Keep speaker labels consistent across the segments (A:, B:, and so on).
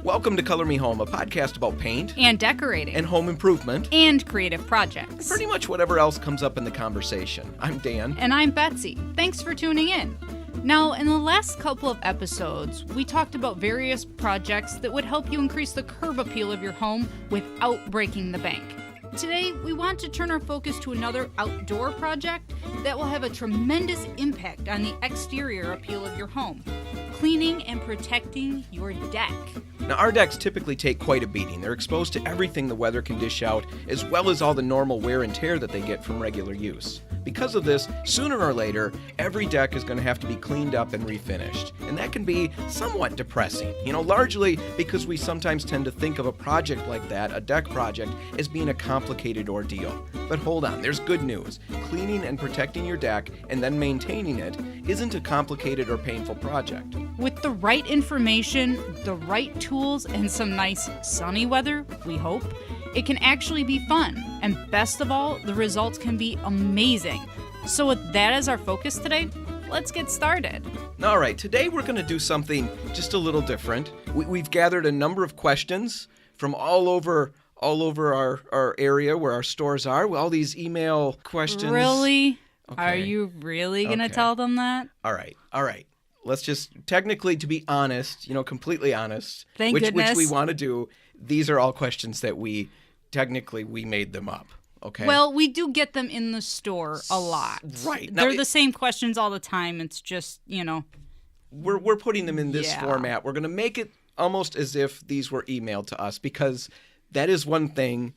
A: Welcome to Color Me Home, a podcast about paint
B: and decorating
A: and home improvement
B: and creative projects.
A: Pretty much whatever else comes up in the conversation. I'm Dan.
B: And I'm Betsy. Thanks for tuning in. Now, in the last couple of episodes, we talked about various projects that would help you increase the curb appeal of your home without breaking the bank. Today, we want to turn our focus to another outdoor project that will have a tremendous impact on the exterior appeal of your home: cleaning and protecting your deck.
A: Now, our decks typically take quite a beating. They're exposed to everything the weather can dish out, as well as all the normal wear and tear that they get from regular use. Because of this, sooner or later, every deck is going to have to be cleaned up and refinished. And that can be somewhat depressing, largely because we sometimes tend to think of a project like that, a deck project, as being a complicated ordeal. But hold on, there's good news. Cleaning and protecting your deck and then maintaining it isn't a complicated or painful project.
B: With the right information, the right tools, and some nice sunny weather, we hope, it can actually be fun. And best of all, the results can be amazing. So with that as our focus today, let's get started.
A: All right, today we're going to do something just a little different. We've gathered a number of questions from all over our area where our stores are. All these email questions.
B: Really?
A: Okay.
B: Are you really going to tell them that?
A: All right. Let's just, technically, to be honest, completely honest,
B: Thank
A: which
B: goodness.
A: we want to do, these are all questions that we made them up. Okay.
B: Well, we do get them in the store a lot.
A: Right. Now,
B: They're the same questions all the time. It's just,
A: We're putting them in this
B: Yeah.
A: format. We're going to make it almost as if these were emailed to us, because that is one thing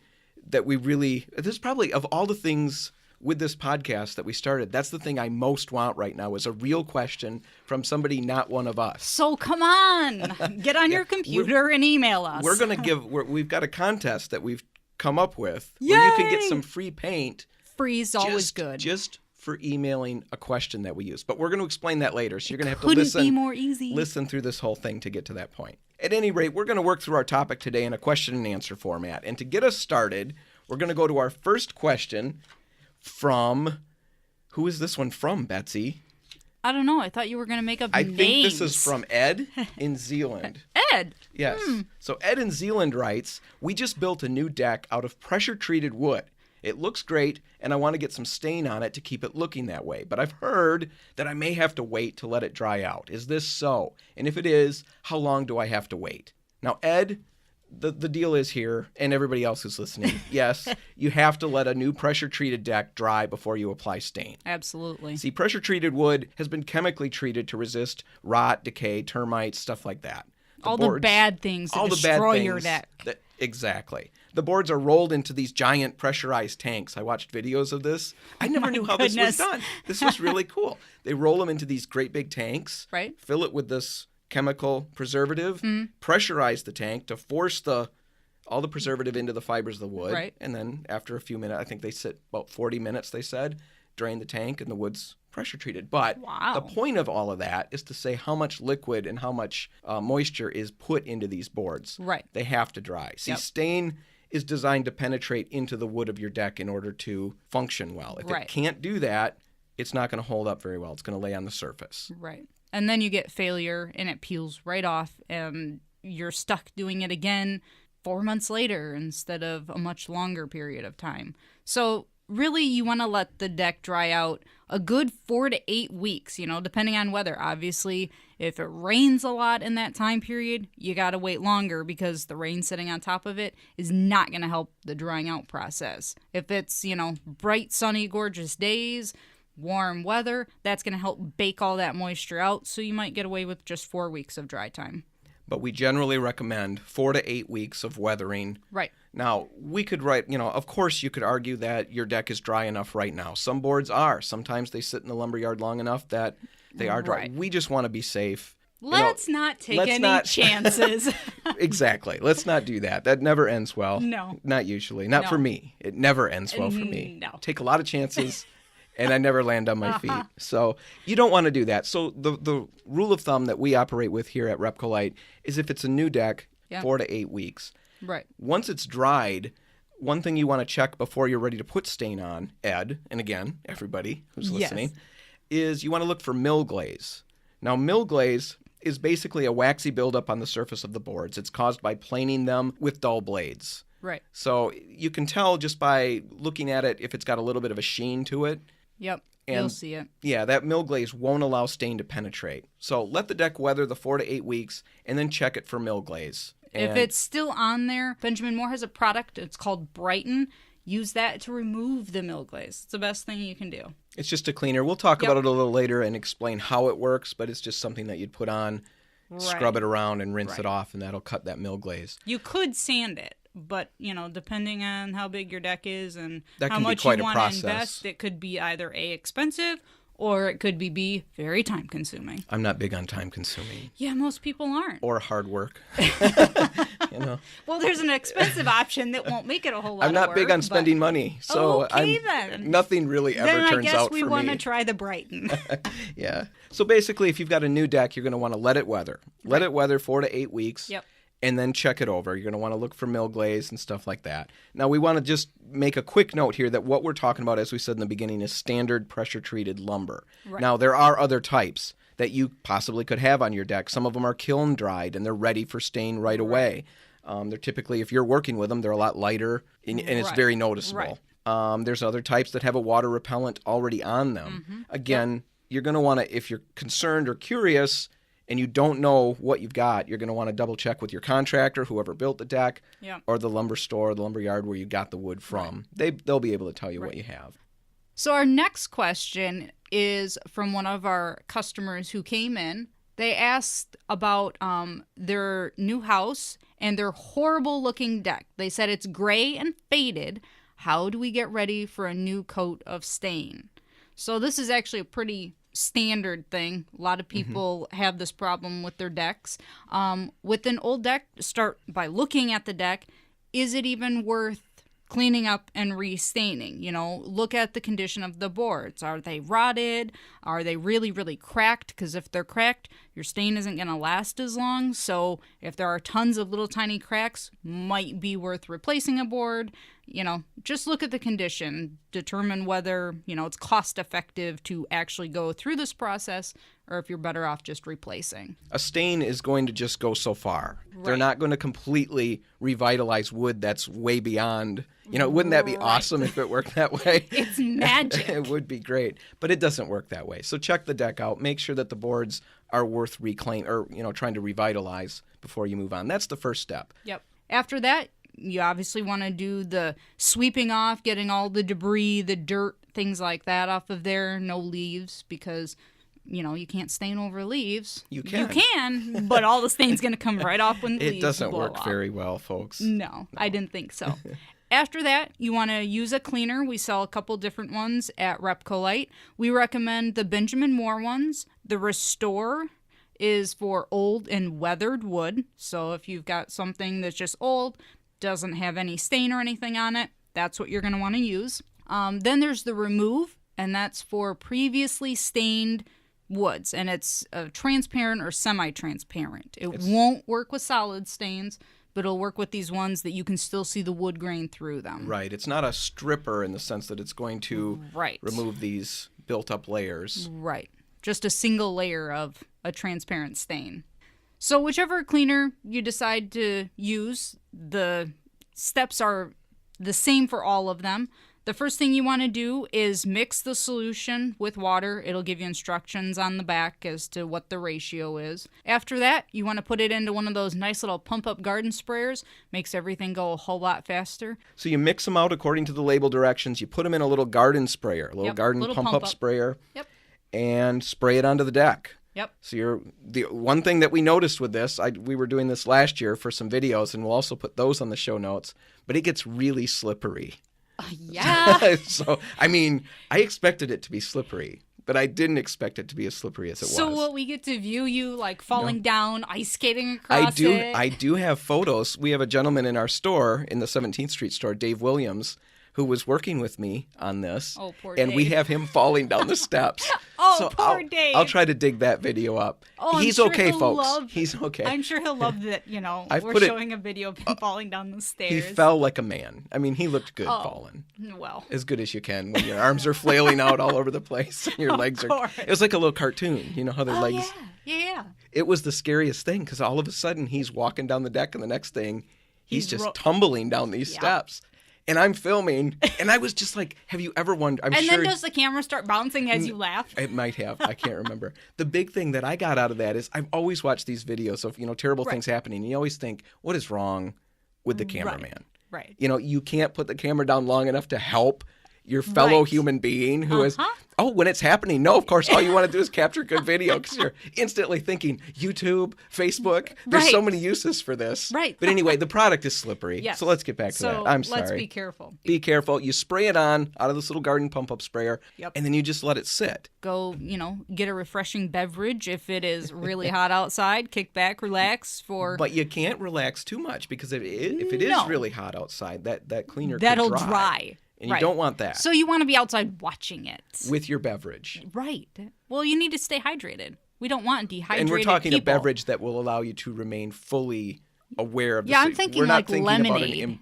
A: that this is probably, of all the things with this podcast that we started, that's the thing I most want right now, is a real question from somebody not one of us.
B: So come on, get on your computer and email us.
A: We're going to we've got a contest that we've come up with where you can get some free paint.
B: Free's always good.
A: Just for emailing a question that we use. But we're going to explain that later, so you're going to have to
B: Couldn't be more easy.
A: Listen through this whole thing to get to that point. At any rate, we're going to work through our topic today in a question and answer format. And to get us started, we're going to go to our first question from, who is this one from, Betsy?
B: I don't know. I thought you were going to make up names.
A: I think this is from Ed in Zealand.
B: Ed?
A: Yes. So Ed in Zealand writes, "We just built a new deck out of pressure-treated wood. It looks great, and I want to get some stain on it to keep it looking that way. But I've heard that I may have to wait to let it dry out. Is this so? And if it is, how long do I have to wait?" Now, Ed, the deal is here, and everybody else who's listening, yes, you have to let a new pressure-treated deck dry before you apply stain.
B: Absolutely.
A: See, pressure-treated wood has been chemically treated to resist rot, decay, termites, stuff like that.
B: The bad things that destroy your deck.
A: Exactly. The boards are rolled into these giant pressurized tanks. I watched videos of this. I never knew how this was done. This was really cool. They roll them into these great big tanks,
B: right?
A: Fill it with this chemical preservative, pressurize the tank to force all the preservative into the fibers of the wood.
B: Right.
A: And then after a few minutes, I think they sit about 40 minutes, they said, drain the tank and the wood's pressure treated. But
B: wow.
A: The point of all of that is to say how much liquid and how much moisture is put into these boards.
B: Right.
A: They have to dry. See, stain is designed to penetrate into the wood of your deck in order to function well. If it can't do that, it's not going to hold up very well. It's going to lay on the surface.
B: Right. And then you get failure and it peels right off and you're stuck doing it again 4 months later instead of a much longer period of time. So really you want to let the deck dry out a good 4 to 8 weeks, depending on weather. Obviously, if it rains a lot in that time period, you got to wait longer because the rain sitting on top of it is not going to help the drying out process. If it's, bright, sunny, gorgeous days, warm weather, that's going to help bake all that moisture out, so you might get away with just 4 weeks of dry time.
A: But we generally recommend 4 to 8 weeks of weathering.
B: Right.
A: Now, we could of course you could argue that your deck is dry enough right now. Some boards are. Sometimes they sit in the lumberyard long enough that they are dry. Right. We just want to be safe.
B: Let's not take any chances.
A: Exactly. Let's not do that. That never ends well.
B: No.
A: Not usually. Not for me. It never ends well for me.
B: No.
A: Take a lot of chances. And I never land on my feet. So you don't want to do that. So the rule of thumb that we operate with here at RepcoLite is if it's a new deck, 4 to 8 weeks.
B: Right.
A: Once it's dried, one thing you want to check before you're ready to put stain on, Ed, and again, everybody who's listening, is you want to look for mill glaze. Now, mill glaze is basically a waxy buildup on the surface of the boards. It's caused by planing them with dull blades.
B: Right.
A: So you can tell just by looking at it if it's got a little bit of a sheen to it.
B: Yep.
A: And
B: you'll see it.
A: Yeah, that mill glaze won't allow stain to penetrate. So let the deck weather the 4 to 8 weeks and then check it for mill glaze.
B: If it's still on there, Benjamin Moore has a product. It's called Brighten. Use that to remove the mill glaze. It's the best thing you can do.
A: It's just a cleaner. We'll talk about it a little later and explain how it works, but it's just something that you'd put on, scrub it around, and rinse it off, and that'll cut that mill glaze.
B: You could sand it, but, depending on how big your deck is and
A: that
B: how much you want to invest, it could be either A, expensive, or it could be B, very time-consuming.
A: I'm not big on time-consuming.
B: Yeah, most people aren't.
A: Or hard work.
B: Well, there's an expensive option that won't make it a whole lot
A: I'm not
B: of work,
A: big on spending money, so
B: then.
A: Nothing really ever turns out for me.
B: Then I guess we want to try the Brighten.
A: Yeah. So basically, if you've got a new deck, you're going to want to let it weather. Let it weather 4 to 8 weeks.
B: Yep.
A: And then check it over. You're going to want to look for mill glaze and stuff like that. Now, we want to just make a quick note here that what we're talking about, as we said in the beginning, is standard pressure-treated lumber.
B: Right.
A: Now, there are other types that you possibly could have on your deck. Some of them are kiln-dried, and they're ready for stain right away. They're typically, if you're working with them, they're a lot lighter, and it's very noticeable. Right. There's other types that have a water repellent already on them. Mm-hmm. Again, you're going to want to, if you're concerned or curious and you don't know what you've got, you're going to want to double check with your contractor, whoever built the deck, or the lumber store, the lumber yard where you got the wood from. Right. They'll be able to tell you what you have.
B: So our next question is from one of our customers who came in. They asked about their new house and their horrible-looking deck. They said it's gray and faded. How do we get ready for a new coat of stain? So this is actually a pretty standard thing. A lot of people have this problem with their decks. With an old deck, start by looking at the deck. Is it even worth cleaning up and restaining? Look at the condition of the boards. Are they rotted? Are they really, really cracked? Because if they're cracked, your stain isn't going to last as long. So if there are tons of little tiny cracks, might be worth replacing a board. Just look at the condition, determine whether, it's cost effective to actually go through this process or if you're better off just replacing.
A: A stain is going to just go so far.
B: Right.
A: They're not going to completely revitalize wood that's way beyond, wouldn't that be awesome if it worked that way?
B: It's magic.
A: It would be great, but it doesn't work that way. So check the deck out. Make sure that the boards are worth reclaim or, trying to revitalize before you move on. That's the first step.
B: Yep. After that, you obviously want to do the sweeping off, getting all the debris, the dirt, things like that off of there. No leaves because, you can't stain over leaves.
A: You can.
B: You can, but all the stain's going to come right off when the leaves blow off.
A: It doesn't work very well, folks.
B: No, I didn't think so. After that, you want to use a cleaner. We sell a couple different ones at RepcoLite. We recommend the Benjamin Moore ones. The Restore is for old and weathered wood. So if you've got something that's just old, doesn't have any stain or anything on it, that's what you're going to want to use. Then there's the Remove, and that's for previously stained woods, and it's transparent or semi-transparent. It won't work with solid stains, but it'll work with these ones that you can still see the wood grain through them.
A: Right. It's not a stripper in the sense that it's going to remove these built-up layers.
B: Right. Just a single layer of a transparent stain. So whichever cleaner you decide to use, the steps are the same for all of them. The first thing you want to do is mix the solution with water. It'll give you instructions on the back as to what the ratio is. After that, you want to put it into one of those nice little pump-up garden sprayers. Makes everything go a whole lot faster.
A: So you mix them out according to the label directions. You put them in a little garden sprayer, a little garden pump-up sprayer, and spray it onto the deck.
B: Yep.
A: So the one thing that we noticed with this, we were doing this last year for some videos, and we'll also put those on the show notes, but it gets really slippery.
B: Yeah.
A: So, I expected it to be slippery, but I didn't expect it to be as slippery as it was.
B: So will we get to view you falling down, ice skating across it?
A: I do have photos. We have a gentleman in our store, in the 17th Street store, Dave Williams, who was working with me on this.
B: Oh, poor
A: and we
B: Dave.
A: have him falling down the steps.
B: Oh,
A: so
B: poor Dave.
A: I'll try to dig that video up.
B: Oh,
A: He's
B: I'm sure
A: okay,
B: he'll
A: folks. He's okay.
B: I'm sure he'll love that,
A: I've
B: we're
A: put it-
B: showing a video of him falling down the stairs.
A: He fell like a man. I mean, he looked good falling.
B: Well.
A: As good as you can when your arms are flailing out all over the place and your legs are.
B: course.
A: It was like a little cartoon. You know how their legs.
B: Yeah.
A: It was the scariest thing because all of a sudden he's walking down the deck and the next thing he's just
B: ro-
A: tumbling down these steps. And I'm filming and I was just like, have you ever wondered?
B: And then does the camera start bouncing as you laugh?
A: It might have. I can't remember. The big thing that I got out of that is I've always watched these videos of, terrible things happening. And you always think, what is wrong with the cameraman?
B: Right.
A: You can't put the camera down long enough to help your fellow human being who is, when it's happening. No, of course, all you want to do is capture good video because you're instantly thinking YouTube, Facebook. There's so many uses for this.
B: Right.
A: But anyway, the product is slippery.
B: Yes.
A: So let's get back to that. I'm sorry.
B: Let's be careful.
A: Be careful. You spray it on out of this little garden pump-up sprayer,
B: Yep.
A: and then you just let it sit.
B: Go, get a refreshing beverage if it is really hot outside. Kick back, relax for...
A: But you can't relax too much because if it is really hot outside, that cleaner
B: That'll
A: could
B: dry.
A: And you don't want that.
B: So you want to be outside watching it.
A: With your beverage.
B: Right. Well, you need to stay hydrated. We don't want dehydrated
A: And we're talking
B: people.
A: a beverage that will allow you to remain fully aware of the
B: I'm thinking
A: we're not
B: like
A: thinking
B: lemonade.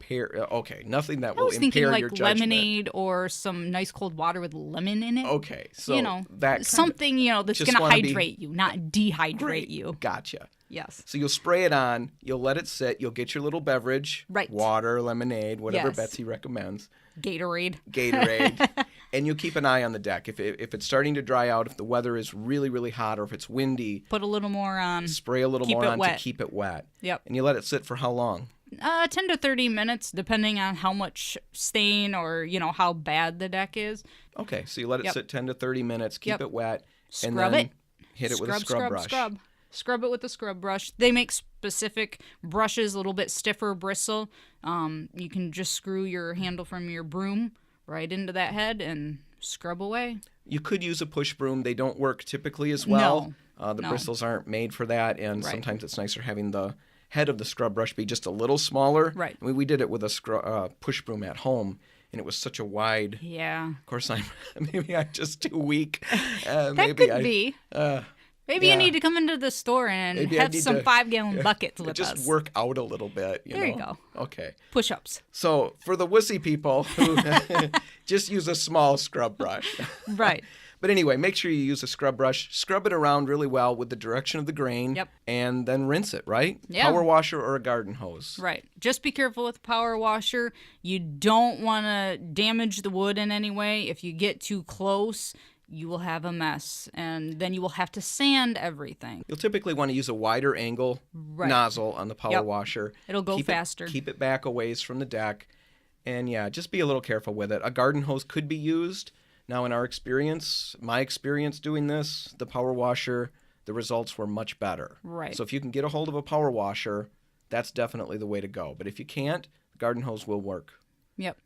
A: nothing that
B: I
A: will
B: was thinking
A: impair
B: like
A: your judgment.
B: lemonade or some nice cold water with lemon in it.
A: Okay, so that
B: something that's
A: just
B: going to
A: wanna be-
B: hydrate you, not dehydrate
A: Great.
B: you.
A: Gotcha.
B: Yes.
A: So you'll spray it on, you'll let it sit, you'll get your little beverage,
B: Right.
A: water, lemonade, whatever
B: Yes.
A: Betsy recommends,
B: Gatorade.
A: and you'll keep an eye on the deck. If it's starting to dry out, if the weather is really, really hot, or if it's windy,
B: Put a little more on.
A: spray a little
B: Keep
A: more
B: it
A: on
B: wet.
A: to keep it wet.
B: Yep.
A: And you let it sit for how long?
B: 10 to 30 minutes, depending on how much stain or, how bad the deck is.
A: Okay, so you let it sit 10 to 30 minutes, keep it wet, and
B: Scrub
A: then
B: it.
A: hit it with a scrub brush.
B: Scrub it with a scrub brush. They make specific brushes, a little bit stiffer bristle. You can just screw your handle from your broom right into that head and scrub away.
A: You could use a push broom. They don't work typically as well.
B: No.
A: The bristles aren't made for that, and
B: Right.
A: sometimes it's nicer having the head of the scrub brush be just a little smaller.
B: Right.
A: I mean, we did it with a push broom at home, and it was such a wide.
B: Yeah.
A: Of course, maybe I'm just too weak.
B: That
A: maybe
B: could be. Maybe
A: yeah.
B: you need to come into the store and
A: Maybe I
B: have
A: need
B: some
A: to-
B: 5-gallon buckets with
A: just
B: us.
A: work out a little bit.
B: There you go.
A: Okay.
B: Push-ups.
A: So for the wussy people who just use a small scrub brush.
B: Right.
A: But anyway, make sure you use a scrub brush. Scrub it around really well with the direction of the grain.
B: Yep.
A: And then rinse it, right?
B: Yeah.
A: Power washer or a garden hose.
B: Right. Just be careful with the power washer. You don't want to damage the wood in any way. If you get too close, you will have a mess. And then you will have to sand everything.
A: You'll typically want to use a wider angle nozzle on the power washer.
B: It'll go
A: Keep
B: faster.
A: Keep it back a ways from the deck. And yeah, just be a little careful with it. A garden hose could be used. Now, in my experience doing this, the power washer, the results were much better.
B: Right.
A: So if you can get a hold of a power washer, that's definitely the way to go. But if you can't, the garden hose will work.
B: Yep.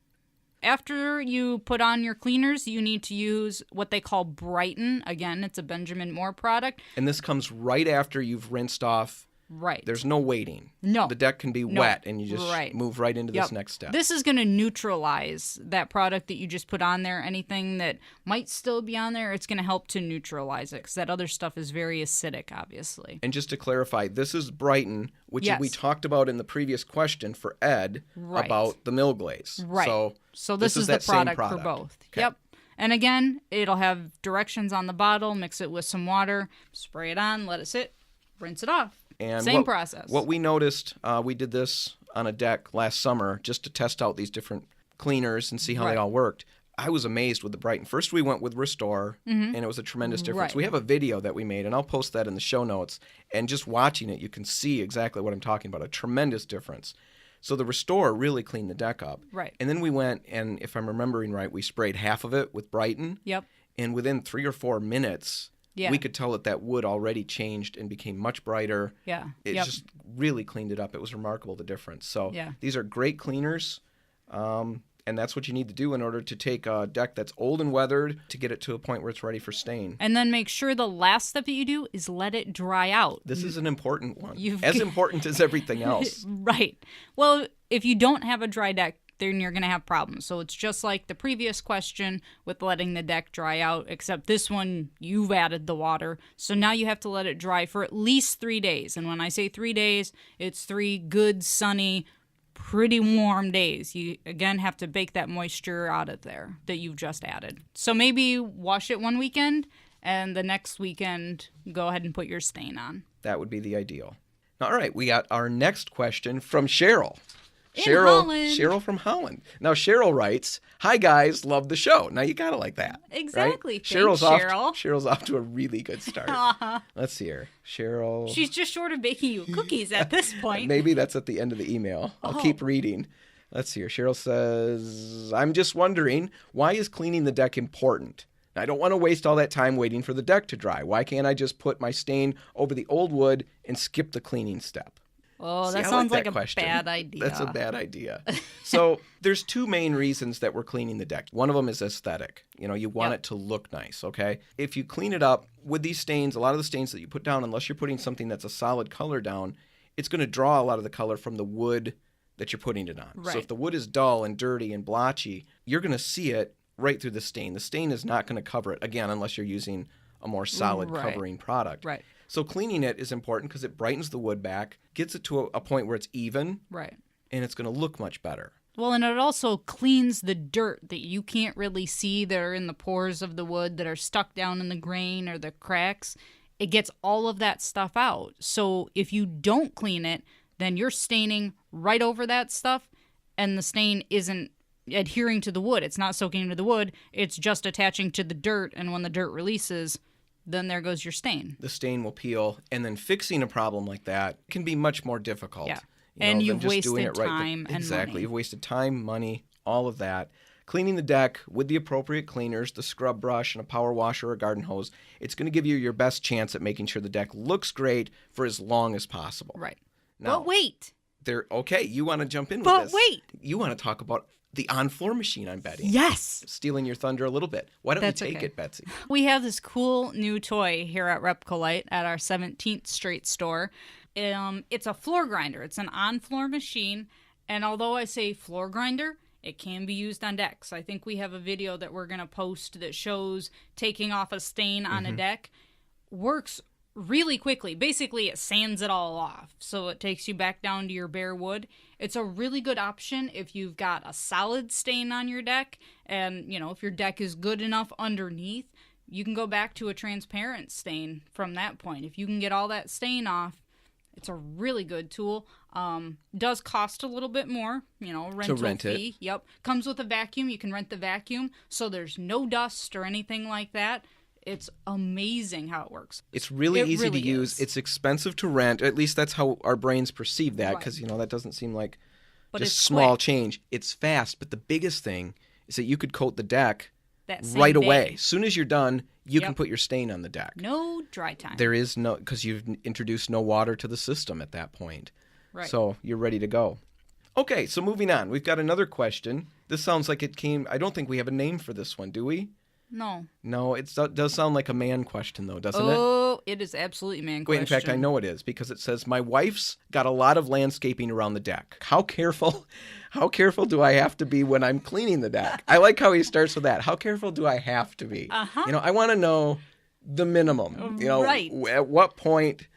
B: After you put on your cleaners, you need to use what they call Brighten. Again, it's a Benjamin Moore product.
A: And this comes right after you've rinsed off.
B: Right.
A: There's no waiting.
B: No.
A: The deck can be wet, and you just move right into this
B: Yep.
A: next step.
B: This is going to neutralize that product that you just put on there. Anything that might still be on there, it's going to help to neutralize it because that other stuff is very acidic, obviously.
A: And just to clarify, this is Brighten, which
B: Yes.
A: we talked about in the previous question for Ed about the mill glaze.
B: Right. So this is the
A: that same
B: product for both. Okay. Yep. And again, it'll have directions on the bottle. Mix it with some water, spray it on, let it sit, rinse it off.
A: And
B: Same process.
A: What we noticed, we did this on a deck last summer just to test out these different cleaners and see how they all worked. I was amazed with the Brighten. First, we went with Restore, and it was a tremendous difference.
B: Right.
A: We have a video that we made, and I'll post that in the show notes. And just watching it, you can see exactly what I'm talking about, a tremendous difference. So the Restore really cleaned the deck up.
B: Right.
A: And then we went, and if I'm remembering right, we sprayed half of it with Brighten.
B: Yep.
A: And within 3 or 4 minutes, we could tell that wood already changed and became much brighter.
B: Yeah.
A: It just really cleaned it up. It was remarkable, the difference. So these are great cleaners, and that's what you need to do in order to take a deck that's old and weathered to get it to a point where it's ready for stain.
B: And then make sure the last step that you do is let it dry out.
A: This is an important one, as important as everything else.
B: Right. Well, if you don't have a dry deck, then you're going to have problems. So it's just like the previous question with letting the deck dry out, except this one, you've added the water. So now you have to let it dry for at least 3 days. And when I say 3 days, it's 3 good, sunny, pretty warm days. You, again, have to bake that moisture out of there that you've just added. So maybe wash it one weekend, and the next weekend, go ahead and put your stain on.
A: That would be the ideal. All right, we got our next question from Cheryl.
B: Holland.
A: Cheryl from Holland. Now, Cheryl writes, "Hi, guys, love the show." Now, you got to like that.
B: Exactly.
A: Right?
B: Thanks, Cheryl.
A: Cheryl's off to a really good start.
B: Uh-huh.
A: Let's see here. Cheryl.
B: She's just short of baking you cookies at this point.
A: Maybe that's at the end of the email. I'll keep reading. Let's see here. Cheryl says, "I'm just wondering, why is cleaning the deck important? I don't want to waste all that time waiting for the deck to dry. Why can't I just put my stain over the old wood and skip the cleaning step?"
B: Oh,
A: See,
B: that sounds like a
A: question.
B: bad idea.
A: That's a bad idea. So there's 2 main reasons that we're cleaning the deck. One of them is aesthetic. You know, you want it to look nice, okay? If you clean it up with these stains, a lot of the stains that you put down, unless you're putting something that's a solid color down, it's going to draw a lot of the color from the wood that you're putting it on.
B: Right.
A: So if the wood is dull and dirty and blotchy, you're going to see it right through the stain. The stain is not going to cover it, again, unless you're using a more solid covering product.
B: Right.
A: So cleaning it is important because it brightens the wood back, gets it to a point where it's even,
B: Right.
A: and it's going to look much better.
B: Well, and it also cleans the dirt that you can't really see that are in the pores of the wood that are stuck down in the grain or the cracks. It gets all of that stuff out. So if you don't clean it, then you're staining right over that stuff, and the stain isn't adhering to the wood. It's not soaking into the wood. It's just attaching to the dirt, and when the dirt releases, then there goes your stain.
A: The stain will peel, and then fixing a problem like that can be much more difficult.
B: Yeah.
A: Than
B: You've
A: just doing
B: wasted
A: it right.
B: time and
A: Exactly.
B: money.
A: You've wasted time, money, all of that. Cleaning the deck with the appropriate cleaners, the scrub brush and a power washer or garden hose, it's going to give you your best chance at making sure the deck looks great for as long as possible.
B: Right.
A: Now,
B: But wait.
A: Okay, you want to jump in with
B: But
A: this.
B: wait.
A: You want to talk about the on-floor machine, I'm betting.
B: Yes.
A: Stealing your thunder a little bit. Why don't
B: That's
A: you take
B: okay.
A: it, Betsy?
B: We have this cool new toy here at RepcoLite at our 17th Street store. It's a floor grinder. It's an on-floor machine. And although I say floor grinder, it can be used on decks. I think we have a video that we're going to post that shows taking off a stain on a deck. Works really quickly. Basically, it sands it all off. So it takes you back down to your bare wood. It's a really good option if you've got a solid stain on your deck. And, you know, if your deck is good enough underneath, you can go back to a transparent stain from that point. If you can get all that stain off, it's a really good tool. Does cost a little bit more, you know, rental fee.
A: It.
B: Yep. Comes with a vacuum. You can rent the vacuum. So there's no dust or anything like that. It's amazing how it works.
A: It's really easy to use.
B: Is.
A: It's expensive to rent. At least that's how our brains perceive that, because, you know, that doesn't seem like just small
B: quick.
A: change. It's fast, but the biggest thing is that you could coat the deck
B: That same
A: right
B: day.
A: away. As soon as you're done, you can
B: Yep.
A: put your stain on the deck.
B: No dry time.
A: There is no, because you've introduced no water to the system at that point.
B: Right.
A: So you're ready to go. Okay, so moving on. We've got another question. This sounds like it came, I don't think we have a name for this one, do we?
B: No.
A: No, it does sound like a man question, though, doesn't it?
B: Oh, it is absolutely man question.
A: Wait, in fact, I know it is, because it says, "My wife's got a lot of landscaping around the deck. How careful do I have to be when I'm cleaning the deck?" I like how he starts with that. How careful do I have to be?
B: Uh-huh.
A: You know, I want to know the minimum. You know,
B: Right.
A: At what point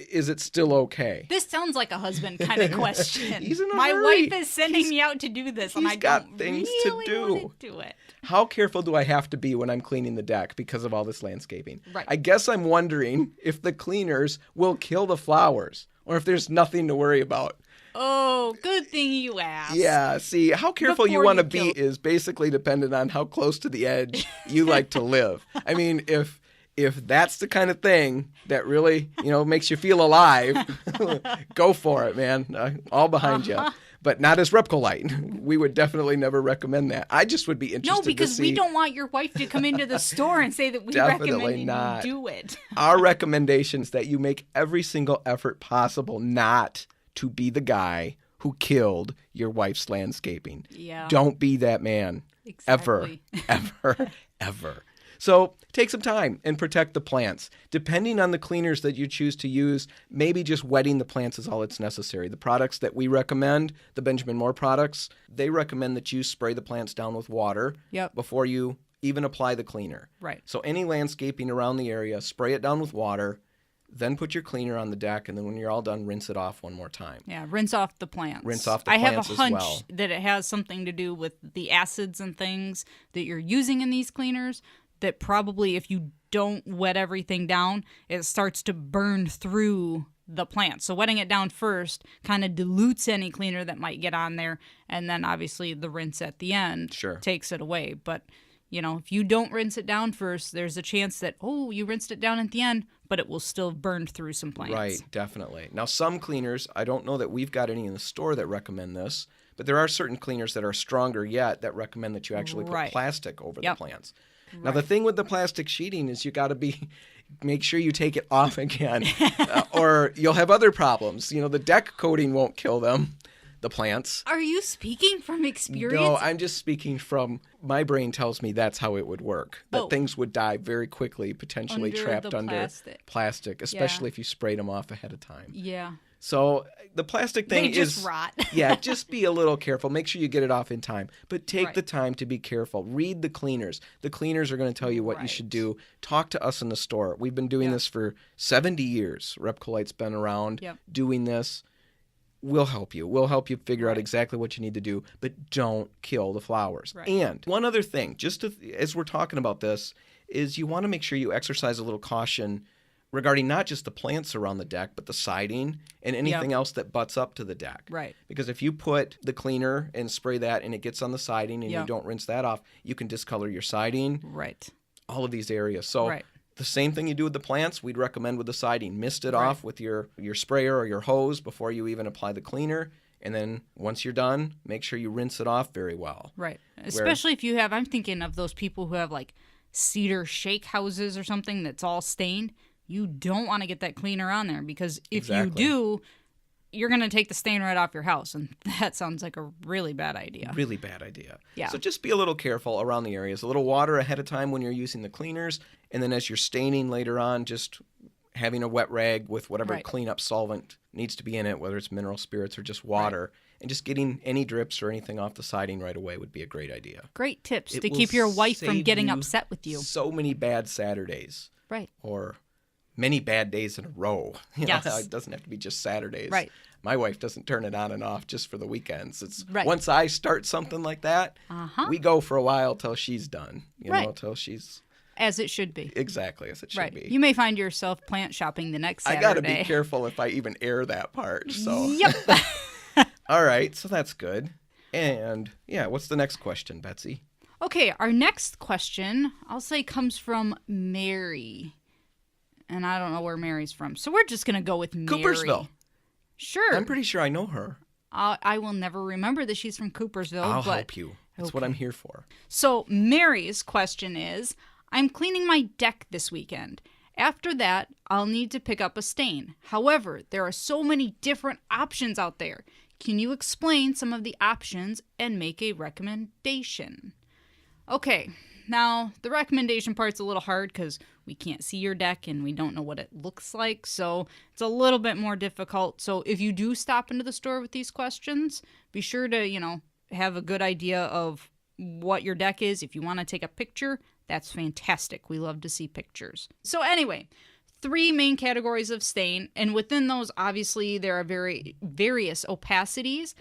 A: is it still okay?
B: This sounds like a husband kind of question.
A: He's in a
B: My
A: hurry.
B: wife is sending me out to do this, and
A: he's
B: I
A: got
B: don't
A: things to
B: really
A: do.
B: want to do it.
A: How careful do I have to be when I'm cleaning the deck because of all this landscaping?
B: Right.
A: I guess I'm wondering if the cleaners will kill the flowers or if there's nothing to worry about.
B: Oh, good thing you asked.
A: Yeah, see, how careful you
B: Before
A: want to
B: you
A: be is basically dependent on how close to the edge you like to live. I mean, if that's the kind of thing that really, you know, makes you feel alive, go for it, man. All behind you. But not as RepcoLite. We would definitely never recommend that. I just would be interested
B: No, because
A: to see.
B: we don't want your wife to come into the store and say that we
A: Definitely
B: recommend
A: not.
B: you do it.
A: Our recommendations that you make every single effort possible not to be the guy who killed your wife's landscaping.
B: Yeah.
A: Don't be that man.
B: Exactly.
A: Ever. Ever. So take some time and protect the plants. Depending on the cleaners that you choose to use, maybe just wetting the plants is all that's necessary. The products that we recommend, the Benjamin Moore products, they recommend that you spray the plants down with water before you even apply the cleaner.
B: Right.
A: So any landscaping around the area, spray it down with water, then put your cleaner on the deck, and then when you're all done, rinse it off one more time.
B: Yeah, rinse off the plants.
A: Rinse off the
B: I
A: plants
B: have a hunch
A: as well.
B: that it has something to do with the acids and things that you're using in these cleaners, that probably if you don't wet everything down, it starts to burn through the plant. So wetting it down first kind of dilutes any cleaner that might get on there, and then obviously the rinse at the end takes it away. But if you don't rinse it down first, there's a chance that, you rinsed it down at the end, but it will still burn through some plants.
A: Right, definitely. Now, some cleaners, I don't know that we've got any in the store that recommend this, but there are certain cleaners that are stronger yet that recommend that you actually put plastic over the plants. Now, the thing with the plastic sheeting is you got to make sure you take it off again, or you'll have other problems. The deck coating won't kill them. The plants.
B: Are you speaking from experience?
A: No, I'm just speaking from my brain tells me that's how it would work. That things would die very quickly, potentially trapped under plastic, especially if you sprayed them off ahead of time.
B: Yeah.
A: So the plastic thing
B: they just rot.
A: Just be a little careful. Make sure you get it off in time. But take the time to be careful. Read the cleaners. The cleaners are going to tell you what you should do. Talk to us in the store. We've been doing this for 70 years. RepcoLite's been around doing this. We'll help you. We'll help you figure out exactly what you need to do, but don't kill the flowers. Right. And one other thing, as we're talking about this, is you want to make sure you exercise a little caution regarding not just the plants around the deck, but the siding and anything else that butts up to the deck.
B: Right.
A: Because if you put the cleaner and spray that and it gets on the siding and you don't rinse that off, you can discolor your siding.
B: Right.
A: All of these areas. So the same thing you do with the plants, we'd recommend with the siding. Mist it off with your sprayer or your hose before you even apply the cleaner. And then once you're done, make sure you rinse it off very well.
B: Right. Especially if you have, I'm thinking of those people who have like cedar shake houses or something that's all stained. You don't want to get that cleaner on there, because if you do, you're going to take the stain right off your house. And that sounds like a really bad idea.
A: Really bad idea.
B: Yeah.
A: So just be a little careful around the areas. A little water ahead of time when you're using the cleaners. And then as you're staining later on, just having a wet rag with whatever cleanup solvent needs to be in it, whether it's mineral spirits or just water. And just getting any drips or anything off the siding right away would be a great idea.
B: Great tips to keep your wife from getting upset with you.
A: So many bad Saturdays.
B: Right.
A: Or many bad days in a row.
B: Yes.
A: It doesn't have to be just Saturdays.
B: Right.
A: My wife doesn't turn it on and off just for the weekends. It's once I start something like that, we go for a while till she's done. You know, till she's...
B: As it should be.
A: Exactly, as it should be.
B: You may find yourself plant shopping the next Saturday.
A: I got to be careful if I even air that part. So.
B: Yep.
A: All right, so that's good. And, what's the next question, Betsy?
B: Okay, our next question, I'll say, comes from Mary. And I don't know where Mary's from. So we're just going to go with Mary.
A: Coopersville.
B: Sure.
A: I'm pretty sure I know her.
B: I will never remember that she's from Coopersville.
A: I'll help you. That's what I'm here for.
B: So Mary's question is, I'm cleaning my deck this weekend. After that, I'll need to pick up a stain. However, there are so many different options out there. Can you explain some of the options and make a recommendation? Okay, now the recommendation part's a little hard because we can't see your deck and we don't know what it looks like, so it's a little bit more difficult. So if you do stop into the store with these questions, be sure to, have a good idea of what your deck is. If you want to take a picture, that's fantastic. We love to see pictures. So anyway, 3 main categories of stain, and within those, obviously, there are various opacities.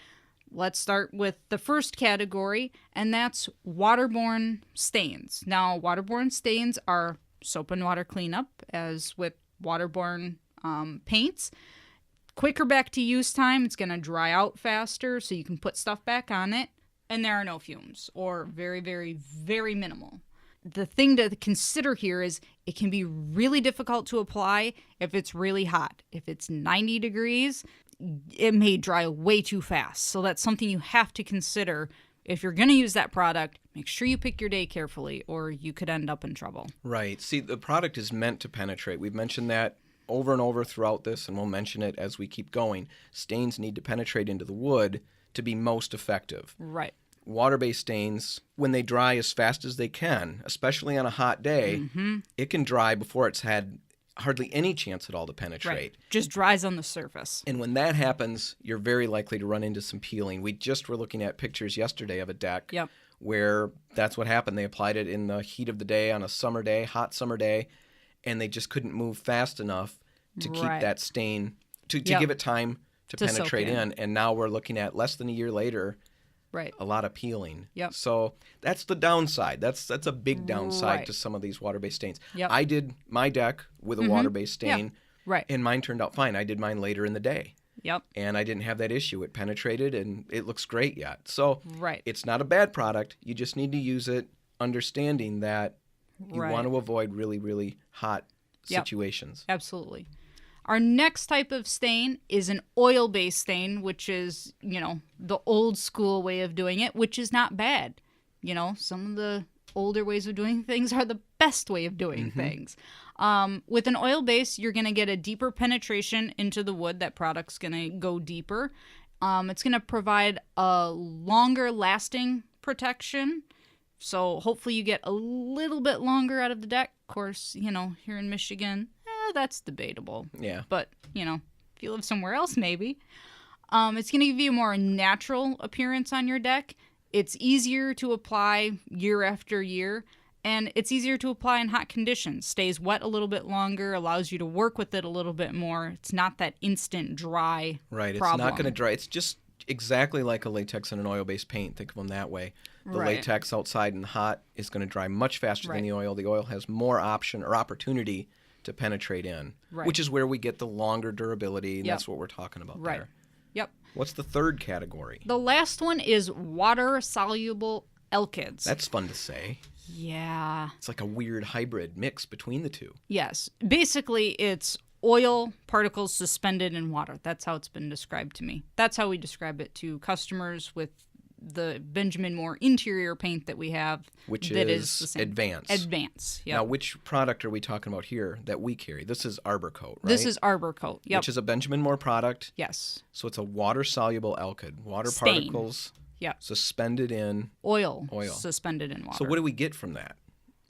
B: Let's start with the first category, and that's waterborne stains. Now, waterborne stains are soap and water cleanup, as with waterborne paints. Quicker back to use time. It's going to dry out faster, so you can put stuff back on it, and there are no fumes, or very, very, very minimal. The thing to consider here is it can be really difficult to apply if it's really hot. If it's 90 degrees, it may dry way too fast. So that's something you have to consider. If you're going to use that product, make sure you pick your day carefully, or you could end up in trouble.
A: Right. See, the product is meant to penetrate. We've mentioned that over and over throughout this, and we'll mention it as we keep going. Stains need to penetrate into the wood to be most effective.
B: Right.
A: water-based stains, when they dry as fast as they can, especially on a hot day, it can dry before it's had hardly any chance at all to penetrate.
B: Right. Just dries on the surface.
A: And when that happens, you're very likely to run into some peeling. We just were looking at pictures yesterday of a deck where that's what happened. They applied it in the heat of the day on a summer day, hot summer day, and they just couldn't move fast enough to keep that stain, to give it time to penetrate in. And now we're looking at less than a year later, a lot of peeling. So that's the downside. That's a big downside to some of these water-based stains. I did my deck with a water-based stain, and mine turned out fine. I did mine later in the day. And I didn't have that issue. It penetrated, and it looks great yet. So it's not a bad product. You just need to use it understanding that you want to avoid really, really hot situations.
B: Absolutely. Our next type of stain is an oil-based stain, which is, the old school way of doing it, which is not bad. Some of the older ways of doing things are the best way of doing things. With an oil base, you're going to get a deeper penetration into the wood. That product's going to go deeper. It's going to provide a longer lasting protection. So hopefully you get a little bit longer out of the deck. Of course, here in Michigan, that's debatable.
A: Yeah.
B: But, if you live somewhere else, maybe. It's going to give you a more natural appearance on your deck. It's easier to apply year after year, and it's easier to apply in hot conditions. Stays wet a little bit longer, allows you to work with it a little bit more. It's not that instant dry problem.
A: It's not going to dry. It's just exactly like a latex and an oil-based paint. Think of them that way. The latex outside and hot is going to dry much faster than the oil. The oil has more option or opportunity to penetrate in, which is where we get the longer durability, and that's what we're talking about there. What's the third category?
B: The last one is water-soluble alkyds.
A: That's fun to say.
B: Yeah.
A: It's like a weird hybrid mix between the two.
B: Yes. Basically, it's oil particles suspended in water. That's how it's been described to me. That's how we describe it to customers with the Benjamin Moore interior paint that we have.
A: Which
B: that
A: is
B: the same.
A: Advance.
B: Advance,
A: Now, which product are we talking about here that we carry? This is Arbor Coat, right?
B: This is Arbor Coat,
A: Which is a Benjamin Moore product.
B: Yes.
A: So it's a water-soluble alkyd. Water
B: Stain.
A: particles suspended in
B: oil suspended in water.
A: So what do we get from that?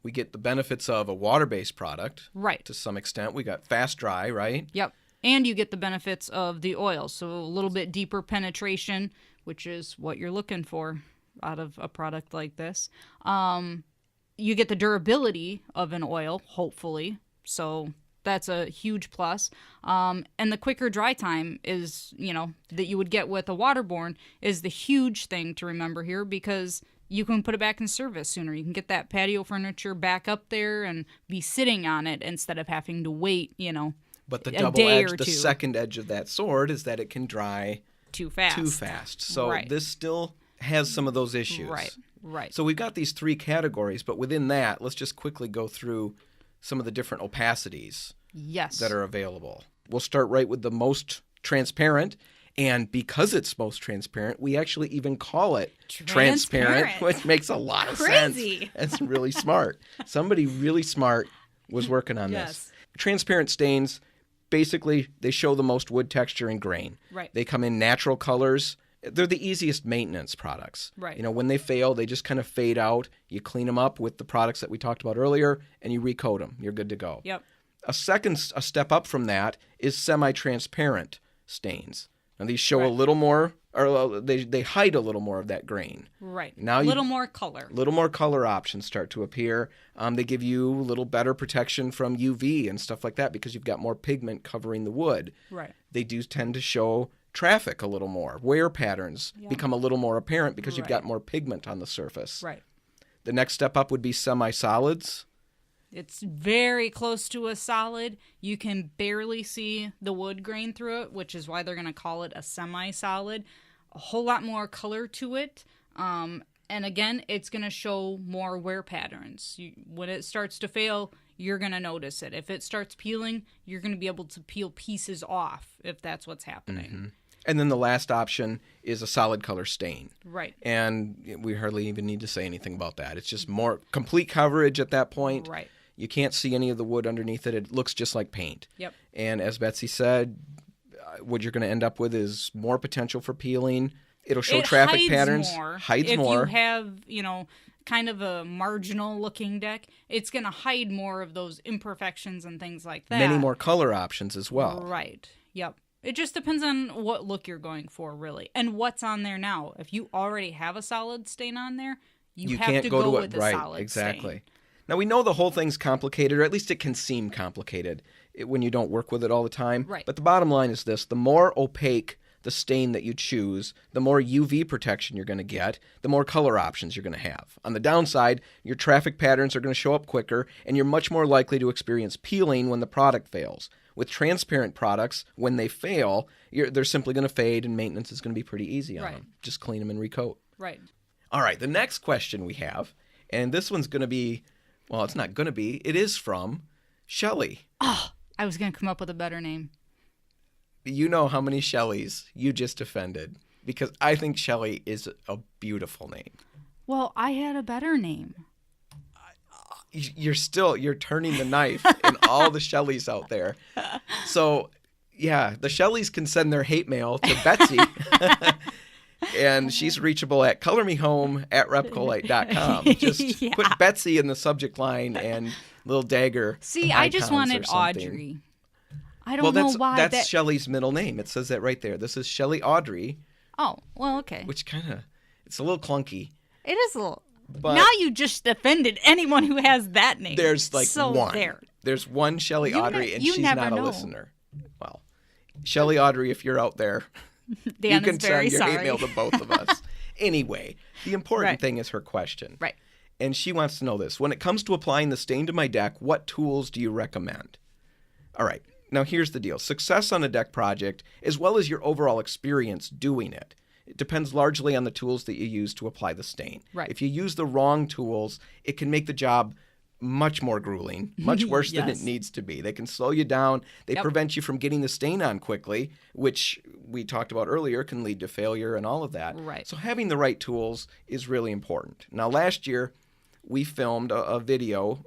A: We get the benefits of a water-based product.
B: Right.
A: To some extent. We got fast dry, right?
B: Yep. And you get the benefits of the oil. So a little bit deeper penetration, which is what you're looking for out of a product like this. You get the durability of an oil, hopefully. So that's a huge plus. And the quicker dry time is, that you would get with a waterborne is the huge thing to remember here, because you can put it back in service sooner. You can get that patio furniture back up there and be sitting on it instead of having to wait,
A: But the
B: a
A: double
B: day
A: edge,
B: or
A: the
B: two.
A: second edge of that sword is that it can dry
B: too fast.
A: So this still has some of those issues.
B: Right.
A: So we've got these three categories, but within that, let's just quickly go through some of the different opacities that are available. We'll start right with the most transparent. And because it's most transparent, we actually even call it transparent, which makes a lot of sense. It's really smart. Somebody really smart was working on this. Transparent stains, basically, they show the most wood texture and grain.
B: Right.
A: They come in natural colors. They're the easiest maintenance products.
B: Right.
A: When they fail, they just kind of fade out. You clean them up with the products that we talked about earlier, and you recoat them. You're good to go.
B: Yep.
A: A step up from that is semi-transparent stains. Now, these show a little more, or they hide a little more of that grain.
B: Right.
A: Now
B: little more color.
A: Little more color options start to appear. They give you a little better protection from UV and stuff like that because you've got more pigment covering the wood.
B: Right.
A: They do tend to show traffic a little more. Wear patterns become a little more apparent because you've got more pigment on the surface.
B: Right.
A: The next step up would be semi-solids.
B: It's very close to a solid. You can barely see the wood grain through it, which is why they're going to call it a semi-solid. A whole lot more color to it. And again, it's going to show more wear patterns. When it starts to fail, you're going to notice it. If it starts peeling, you're going to be able to peel pieces off if that's what's happening.
A: Mm-hmm. And then the last option is a solid color stain.
B: Right.
A: And we hardly even need to say anything about that. It's just more complete coverage at that point.
B: Right.
A: You can't see any of the wood underneath it. It looks just like paint.
B: Yep.
A: And as Betsy said, what you're going to end up with is more potential for peeling, It'll show
B: It
A: traffic
B: hides
A: patterns,
B: more.
A: hides more.
B: If you have, kind of a marginal looking deck, it's going to hide more of those imperfections and things like that.
A: Many more color options as well.
B: Right. Yep. It just depends on what look you're going for, really, and what's on there now. If you already have a solid stain on there, you have
A: can't
B: to
A: go to
B: with
A: it
B: a
A: right.
B: solid
A: Exactly.
B: stain.
A: Now we know the whole thing's complicated, or at least it can seem complicated when you don't work with it all the time.
B: Right.
A: But the bottom line is this: the more opaque the stain that you choose, the more UV protection you're going to get, the more color options you're going to have. On the downside, your traffic patterns are going to show up quicker, and you're much more likely to experience peeling when the product fails. With transparent products, when they fail, they're simply going to fade, and maintenance is going to be pretty easy on them. Just clean them and recoat.
B: Right.
A: All right, the next question we have, and this one's going to be, well, it's not going to be, it is from Shelly.
B: Oh, I was going to come up with a better name.
A: You know how many Shellys you just offended, because I think Shelly is a beautiful name.
B: Well, I had a better name.
A: You're turning the knife in all the Shellys out there. So, yeah, the Shellys can send their hate mail to Betsy, and she's reachable at colormehome@repcolite.com. Just put Betsy in the subject line and little dagger.
B: See, I just wanted Audrey. I don't know why.
A: That's Shelly's middle name. It says that right there. This is Shelly Audrey.
B: Oh, well, okay.
A: Which it's a little clunky.
B: It is a little.
A: But
B: now you just offended anyone who has that name.
A: There's one.
B: There.
A: There's one Shelly Audrey, and she's not a listener. Well, Shelly Audrey, if you're out there,
B: Dan
A: you can
B: is very
A: send your
B: sorry.
A: hate mail to both of us. Anyway, the important thing is her question.
B: Right.
A: And she wants to know this. When it comes to applying the stain to my deck, what tools do you recommend? All right. Now, here's the deal. Success on a deck project, as well as your overall experience doing it, it depends largely on the tools that you use to apply the stain.
B: Right.
A: If you use the wrong tools, it can make the job much more grueling, much worse than it needs to be. They can slow you down. They prevent you from getting the stain on quickly, which we talked about earlier can lead to failure and all of that.
B: Right.
A: So having the right tools is really important. Now, last year, we filmed a video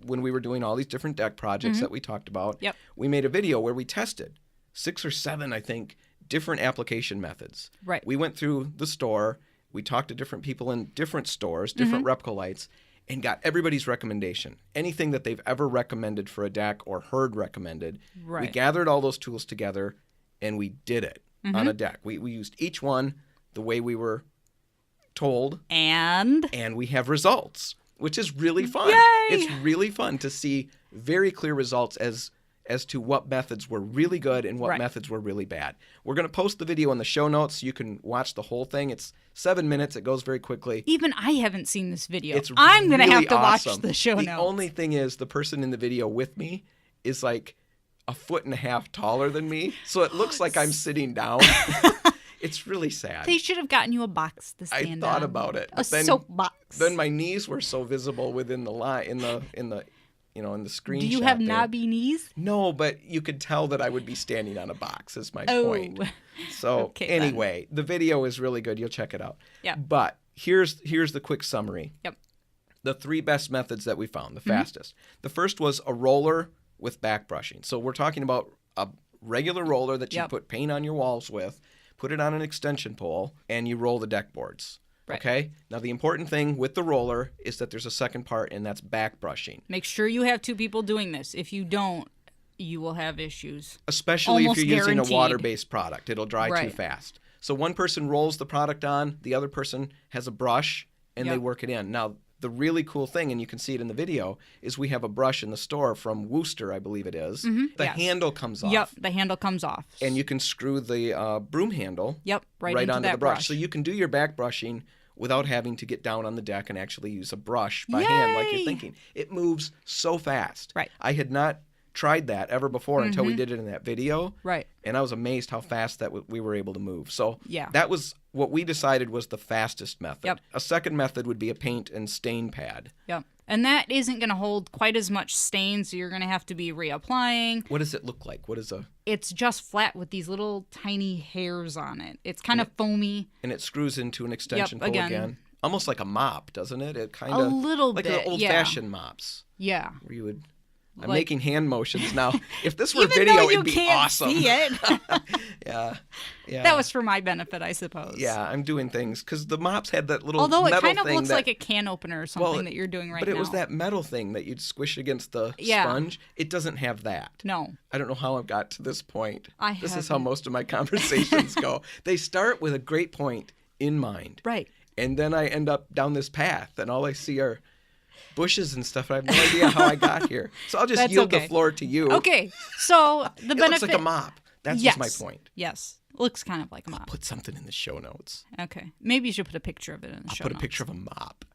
A: when we were doing all these different deck projects that we talked about.
B: Yep.
A: We made a video where we tested 6 or 7, I think, different application methods.
B: Right.
A: We went through the store. We talked to different people in different stores, different RepcoLites, and got everybody's recommendation. Anything that they've ever recommended for a deck or heard recommended.
B: Right.
A: We gathered all those tools together, and we did it on a deck. We used each one the way we were told. And we have results, which is really fun.
B: Yay!
A: It's really fun to see very clear results as to what methods were really good and what methods were really bad. We're going to post the video in the show notes so you can watch the whole thing. It's 7 minutes. It goes very quickly.
B: Even I haven't seen this video.
A: I'm
B: going to
A: really
B: have to
A: awesome.
B: watch the show notes.
A: The only thing is the person in the video with me is like 1.5 feet taller than me, so it looks like I'm sitting down. It's really sad.
B: They should have gotten you a box to stand on.
A: I thought about it.
B: A soapbox.
A: Then my knees were so visible within the line in the screenshot.
B: Do you have
A: there.
B: knobby knees?
A: No, but you could tell that I would be standing on a box is my point. So anyway, the video is really good. You'll check it out.
B: Yeah.
A: But here's the quick summary.
B: Yep.
A: The 3 best methods that we found, the fastest. The first was a roller with back brushing. So we're talking about a regular roller that you put paint on your walls with, put it on an extension pole, and you roll the deck boards. Right. Okay? Now, the important thing with the roller is that there's a second part, and that's back brushing.
B: Make sure you have 2 people doing this. If you don't, you will have issues.
A: Especially
B: Almost
A: if you're using
B: guaranteed.
A: a water-based product. It'll dry too fast. So one person rolls the product on, the other person has a brush, and they work it in. Now, the really cool thing, and you can see it in the video, is we have a brush in the store from Worcester, I believe it is. The handle comes off.
B: Yep, the handle comes off.
A: And you can screw the broom handle
B: right
A: onto
B: that
A: the brush. So you can do your back brushing without having to get down on the deck and actually use a brush by hand like you're thinking. It moves so fast.
B: Right.
A: I had not tried that ever before until we did it in that video.
B: Right.
A: And I was amazed how fast that we were able to move. So
B: yeah.
A: That was what we decided was the fastest method.
B: Yep.
A: A second method would be a paint and stain pad.
B: Yep. And that isn't going to hold quite as much stain, so you're going to have to be reapplying.
A: What does it look like? What is a...
B: It's just flat with these little tiny hairs on it. It's kind of foamy.
A: And it screws into an extension pole again. Almost like a mop, doesn't it? It kind of...
B: A little
A: like
B: bit,
A: the old-fashioned mops.
B: Yeah.
A: Where you would... I'm making hand motions now. If this were
B: Even
A: video,
B: though you
A: it'd be
B: can't
A: awesome.
B: see it.
A: Yeah.
B: That was for my benefit, I suppose.
A: Yeah, I'm doing things because the mops had that little
B: Although it
A: metal
B: kind of
A: thing
B: looks
A: that,
B: like a can opener or something that you're doing right now.
A: But it was that metal thing that you'd squish against the sponge. It doesn't have that.
B: No.
A: I don't know how I've got to this point. This is how
B: haven't.
A: most of my conversations go. They start with a great point in mind.
B: Right.
A: And then I end up down this path, and all I see are bushes and stuff. I have no idea how I got here. So I'll just yield the floor to you.
B: Okay. So the
A: it
B: benefit.
A: looks like a mop. That's
B: yes.
A: just my point.
B: Yes. Looks kind of like a mop.
A: Put something in the show notes.
B: Okay. Maybe you should put a picture of it in the show
A: Put
B: notes.
A: a picture of a mop.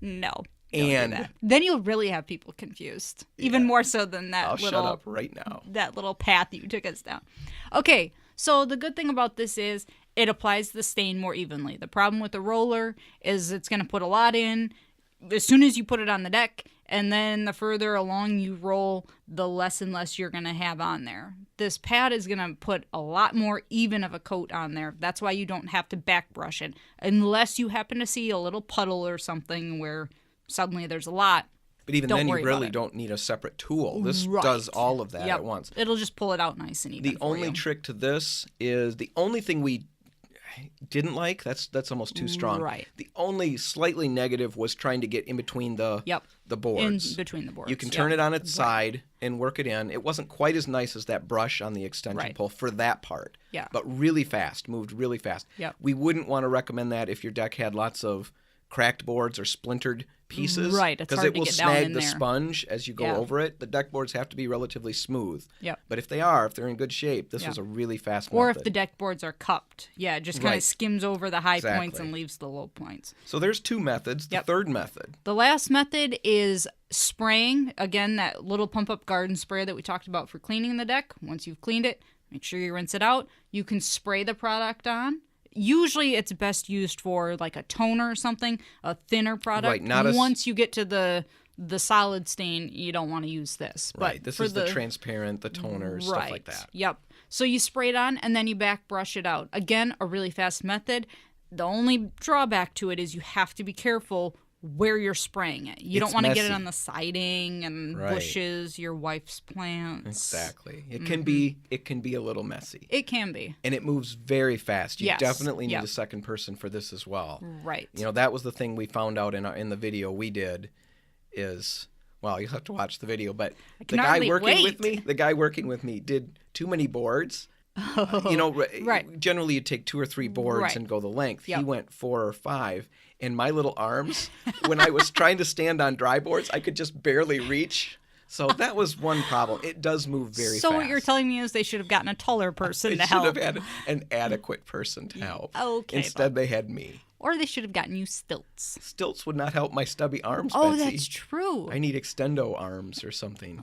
B: No. Don't do
A: And
B: that. Then you'll really have people confused. Even more so than that
A: I'll
B: little
A: shut up right now.
B: that little path you took us down. Okay. So the good thing about this is it applies the stain more evenly. The problem with the roller is it's going to put a lot in as soon as you put it on the deck, and then the further along you roll, the less and less you're going to have on there. This pad is going to put a lot more even of a coat on there. That's why you don't have to back brush it unless you happen to see a little puddle or something where suddenly there's a lot.
A: But even
B: Don't
A: then, you
B: worry about
A: really
B: it.
A: don't need a separate tool. This
B: Right.
A: does all of that
B: Yep.
A: at once.
B: It'll just pull it out nice and even
A: The
B: for
A: only
B: you.
A: trick to this is the only thing we didn't like. That's almost too strong.
B: Right.
A: The only slightly negative was trying to get in between the boards.
B: In between the boards.
A: You can turn it on its side and work it in. It wasn't quite as nice as that brush on the extension
B: Right.
A: pull for that part.
B: Yeah.
A: But really fast, moved really fast.
B: Yep.
A: We wouldn't want to recommend that if your deck had lots of cracked boards or splintered pieces.
B: Right, it's
A: because
B: hard
A: it
B: to
A: will
B: get down
A: snag
B: in
A: the
B: there.
A: sponge as you go
B: Yeah.
A: over it. The deck boards have to be relatively smooth.
B: Yep.
A: But if they're in good shape, this
B: Yeah.
A: was a really fast
B: Or
A: method.
B: if the deck boards are cupped. Yeah, it just kind of
A: Right.
B: skims over the high points
A: Exactly.
B: and leaves the low points.
A: So there's two methods. The
B: Yep.
A: third method.
B: The last method is spraying. Again, that little pump-up garden sprayer that we talked about for cleaning the deck. Once you've cleaned it, make sure you rinse it out. You can spray the product on. Usually it's best used for like a toner or something, a thinner product.
A: Right, not a s-
B: Once you get to the solid stain, you don't want to use this. But
A: Right. This
B: for
A: is the transparent, the toners, stuff like that.
B: Yep. So you spray it on and then you back brush it out. Again, a really fast method. The only drawback to it is you have to be careful where you're spraying it. You don't
A: It's
B: want to get it
A: messy.
B: on the siding and
A: Right.
B: bushes, your wife's plants.
A: Exactly. It can be a little messy.
B: It can be.
A: And it moves very fast. You
B: Yes.
A: definitely need
B: Yep.
A: a second person for this as well.
B: Right.
A: You know, that was the thing we found out in the video we did is, well, you'll have to watch the video, but the
B: can
A: guy
B: hardly
A: working with me did too many boards. You know,
B: right.
A: Generally you take 2 or 3 boards
B: Right.
A: and go the length.
B: Yep.
A: He went 4 or 5. And my little arms, when I was trying to stand on dry boards, I could just barely reach. So that was one problem. It does move very fast.
B: So what you're telling me is they should have gotten a taller person
A: They
B: to
A: should
B: help.
A: have had an adequate person to help.
B: Okay,
A: Instead, they had me.
B: Or they should have gotten you stilts.
A: Stilts would not help my stubby arms,
B: Oh,
A: Betsy.
B: that's true.
A: I need extendo arms or something.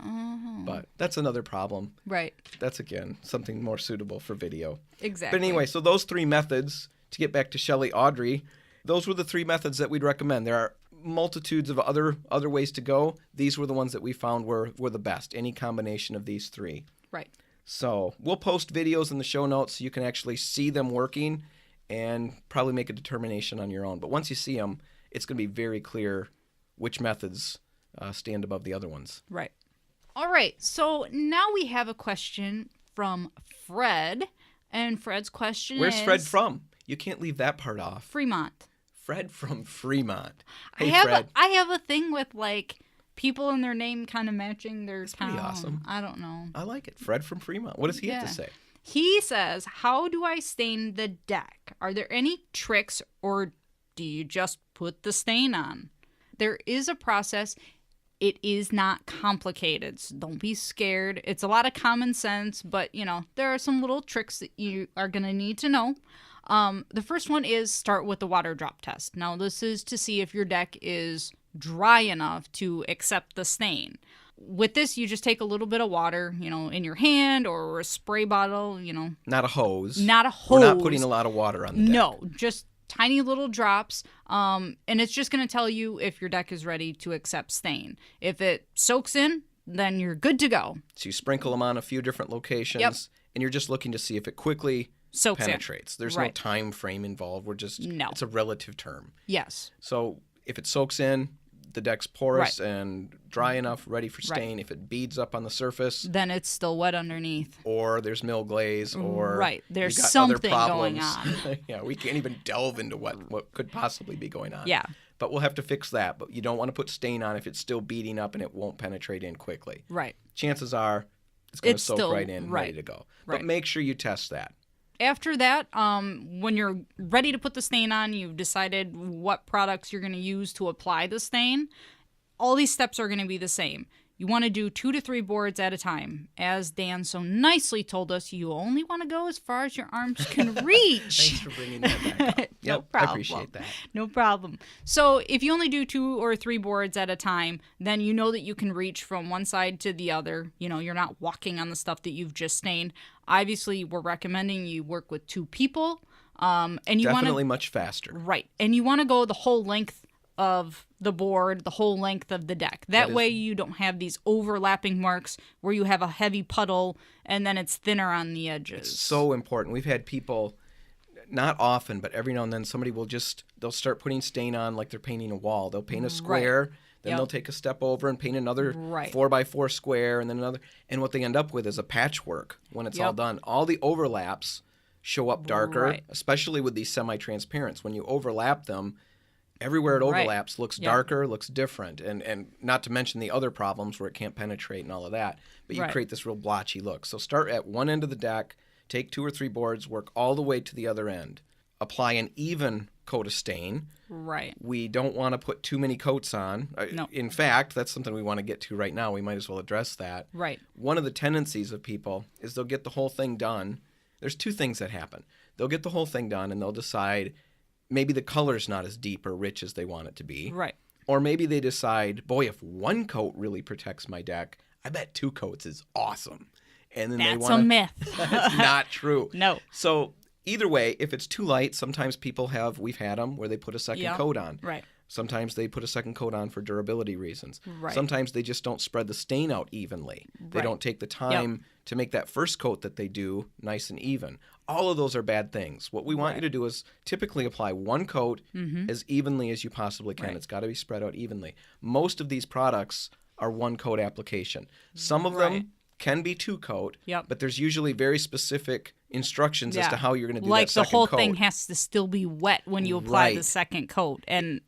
A: But that's another problem.
B: Right.
A: That's, again, something more suitable for video.
B: Exactly.
A: But anyway, so those 3 methods, to get back to Shelley Audrey, those were the 3 methods that we'd recommend. There are multitudes of other ways to go. These were the ones that we found were the best, any combination of these 3.
B: Right.
A: So we'll post videos in the show notes so you can actually see them working and probably make a determination on your own. But once you see them, it's going to be very clear which methods stand above the other ones.
B: Right. All right. So now we have a question from Fred. And Fred's question
A: Where's
B: is...
A: Fred from? You can't leave that part off.
B: Fremont.
A: Fred from Fremont. Hey,
B: I
A: Fred.
B: have a thing with like people and their name kind of matching their town.
A: pretty awesome.
B: I don't know.
A: I like it. Fred from Fremont. What does he have to
B: Yeah.
A: say?
B: He says, "How do I stain the deck? Are there any tricks or do you just put the stain on?" There is a process. It is not complicated, so don't be scared. It's a lot of common sense, but there are some little tricks that you are going to need to know. The first one is start with the water drop test. Now, this is to see if your deck is dry enough to accept the stain. With this, you just take a little bit of water, in your hand or a spray bottle,
A: Not a hose.
B: Not a hose.
A: We're not putting a lot of water on the deck.
B: No, just tiny little drops. And it's just going to tell you if your deck is ready to accept stain. If it soaks in, then you're good to go.
A: So you sprinkle them on a few different locations, and you're just looking to see if it quickly
B: Soaks in.
A: penetrates. There's no
B: Right.
A: time frame involved.
B: No.
A: It's a relative term.
B: Yes.
A: So if it soaks in, the deck's porous and dry enough, ready for stain. If it beads up on the surface,
B: then it's still wet underneath.
A: Or there's mill glaze, or
B: there's
A: you got
B: something
A: other
B: going
A: problems.
B: on.
A: Yeah, we can't even delve into what could possibly be going on.
B: Yeah.
A: But we'll have to fix that. But you don't want to put stain on if it's still beading up and it won't penetrate in quickly.
B: Right.
A: Chances are it's going to soak
B: still,
A: right in, ready to go.
B: Right.
A: But make sure you test that.
B: After that, when you're ready to put the stain on, you've decided what products you're going to use to apply the stain. All these steps are going to be the same. You want to do 2 to 3 boards at a time. As Dan so nicely told us, you only want to go as far as your arms can reach.
A: Thanks for bringing that back up.
B: No
A: Yep,
B: problem.
A: I appreciate that.
B: No problem. So if you only do 2 or 3 boards at a time, then you know that you can reach from one side to the other. You know, you're not walking on the stuff that you've just stained. Obviously, we're recommending you work with 2 people. And you
A: Definitely much faster.
B: Right. And you want to go the whole length of the board, the whole length of the deck. That way you don't have these overlapping marks where you have a heavy puddle and then it's thinner on the edges.
A: It's so important. We've had people, not often, but every now and then somebody they'll start putting stain on like they're painting a wall. They'll paint a square, then they'll take a step over and paint another 4x4 square and then another. And what they end up with is a patchwork when it's all done. All the overlaps show up darker, especially with these semi-transparents. When you overlap them, everywhere it overlaps looks darker, looks different, and not to mention the other problems where it can't penetrate and all of that. But you create this real blotchy look. So start at one end of the deck, take 2 or 3 boards, work all the way to the other end. Apply an even coat of stain.
B: Right.
A: We don't want to put too many coats on.
B: No.
A: In fact, that's something we want to get to right now. We might as well address that.
B: Right.
A: One of the tendencies of people is they'll get the whole thing done. There's 2 things that happen. They'll get the whole thing done and they'll decide maybe the color's not as deep or rich as they want it to be.
B: Right.
A: Or maybe they decide, boy, if 1 coat really protects my deck, I bet 2 coats is awesome. And then
B: That's a myth.
A: That's not true.
B: No.
A: So either way, if it's too light, sometimes people we've had them where they put a second coat on.
B: Right.
A: Sometimes they put a second coat on for durability reasons.
B: Right.
A: Sometimes they just don't spread the stain out evenly. They don't take the time to make that first coat that they do nice and even. All of those are bad things. What we want you to do is typically apply 1 coat as evenly as you possibly can. It's got to be spread out evenly. Most of these products are 1 coat application. Some of them can be 2 coat, but there's usually very specific instructions as to how you're going to do that second coat.
B: Like the whole thing has to still be wet when you apply the second coat, and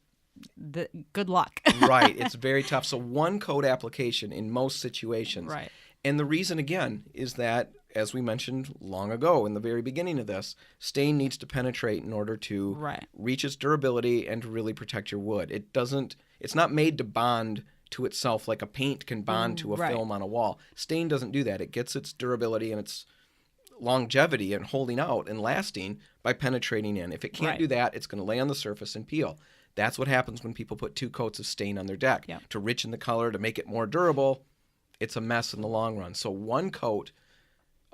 B: good luck.
A: Right. It's very tough. So 1 coat application in most situations.
B: Right.
A: And the reason, again, is that, as we mentioned long ago in the very beginning of this, stain needs to penetrate in order to reach its durability and to really protect your wood. It's not made to bond to itself like a paint can bond to a film on a wall. Stain doesn't do that. It gets its durability and its longevity and holding out and lasting by penetrating in. If it can't do that, it's going to lay on the surface and peel. That's what happens when people put 2 coats of stain on their deck. To richen the color, to make it more durable, it's a mess in the long run. So 1 coat,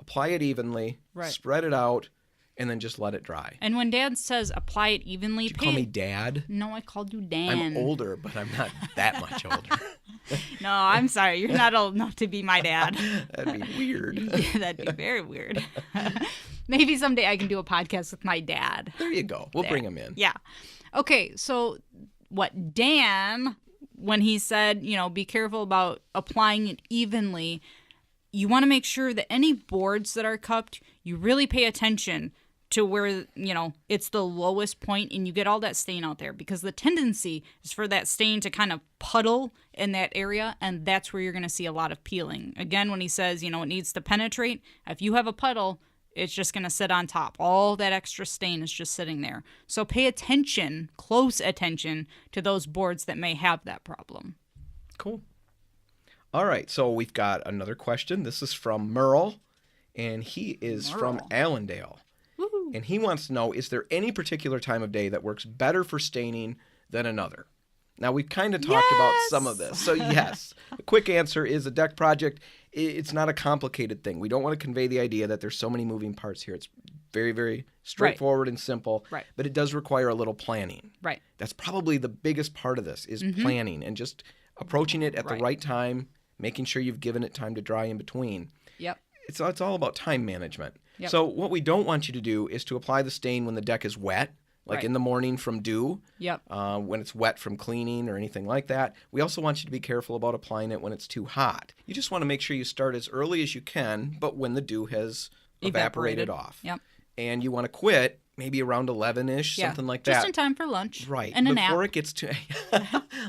A: apply it evenly, spread it out, and then just let it dry.
B: And when Dad says apply it evenly...
A: Did you call me Dad?
B: No, I called you Dan.
A: I'm older, but I'm not that much older.
B: No, I'm sorry. You're not old enough to be my dad.
A: That'd be weird.
B: Yeah, that'd be very weird. Maybe someday I can do a podcast with my dad.
A: There you go. We'll bring him in.
B: Yeah. Okay, so what Dan, when he said, be careful about applying it evenly, you want to make sure that any boards that are cupped, you really pay attention to where, it's the lowest point and you get all that stain out there, because the tendency is for that stain to kind of puddle in that area, and that's where you're going to see a lot of peeling. Again, when he says, it needs to penetrate, if you have a puddle, it's just going to sit on top. All that extra stain is just sitting there. So pay attention, close attention, to those boards that may have that problem.
A: Cool. All right, so we've got another question. This is from Merle, and he is from Allendale.
B: Woo-hoo.
A: And he wants to know, is there any particular time of day that works better for staining than another? Now, we've kind of talked about some of this. So, yes, the quick answer is a deck project. It's not a complicated thing. We don't want to convey the idea that there's so many moving parts here. It's very, very straightforward and simple.
B: Right.
A: But it does require a little planning.
B: Right.
A: That's probably the biggest part of this is planning and just approaching it at the right time, making sure you've given it time to dry in between.
B: Yep.
A: It's all about time management.
B: Yep.
A: So what we don't want you to do is to apply the stain when the deck is wet, like
B: Right.
A: in the morning from dew,
B: Yep.
A: when it's wet from cleaning or anything like that. We also want you to be careful about applying it when it's too hot. You just want to make sure you start as early as you can, but when the dew has evaporated off.
B: Yep.
A: And you want to quit maybe around 11-ish,
B: Yeah.
A: something like
B: Just
A: that.
B: in time for lunch.
A: Right.
B: And a
A: before
B: nap.
A: it gets to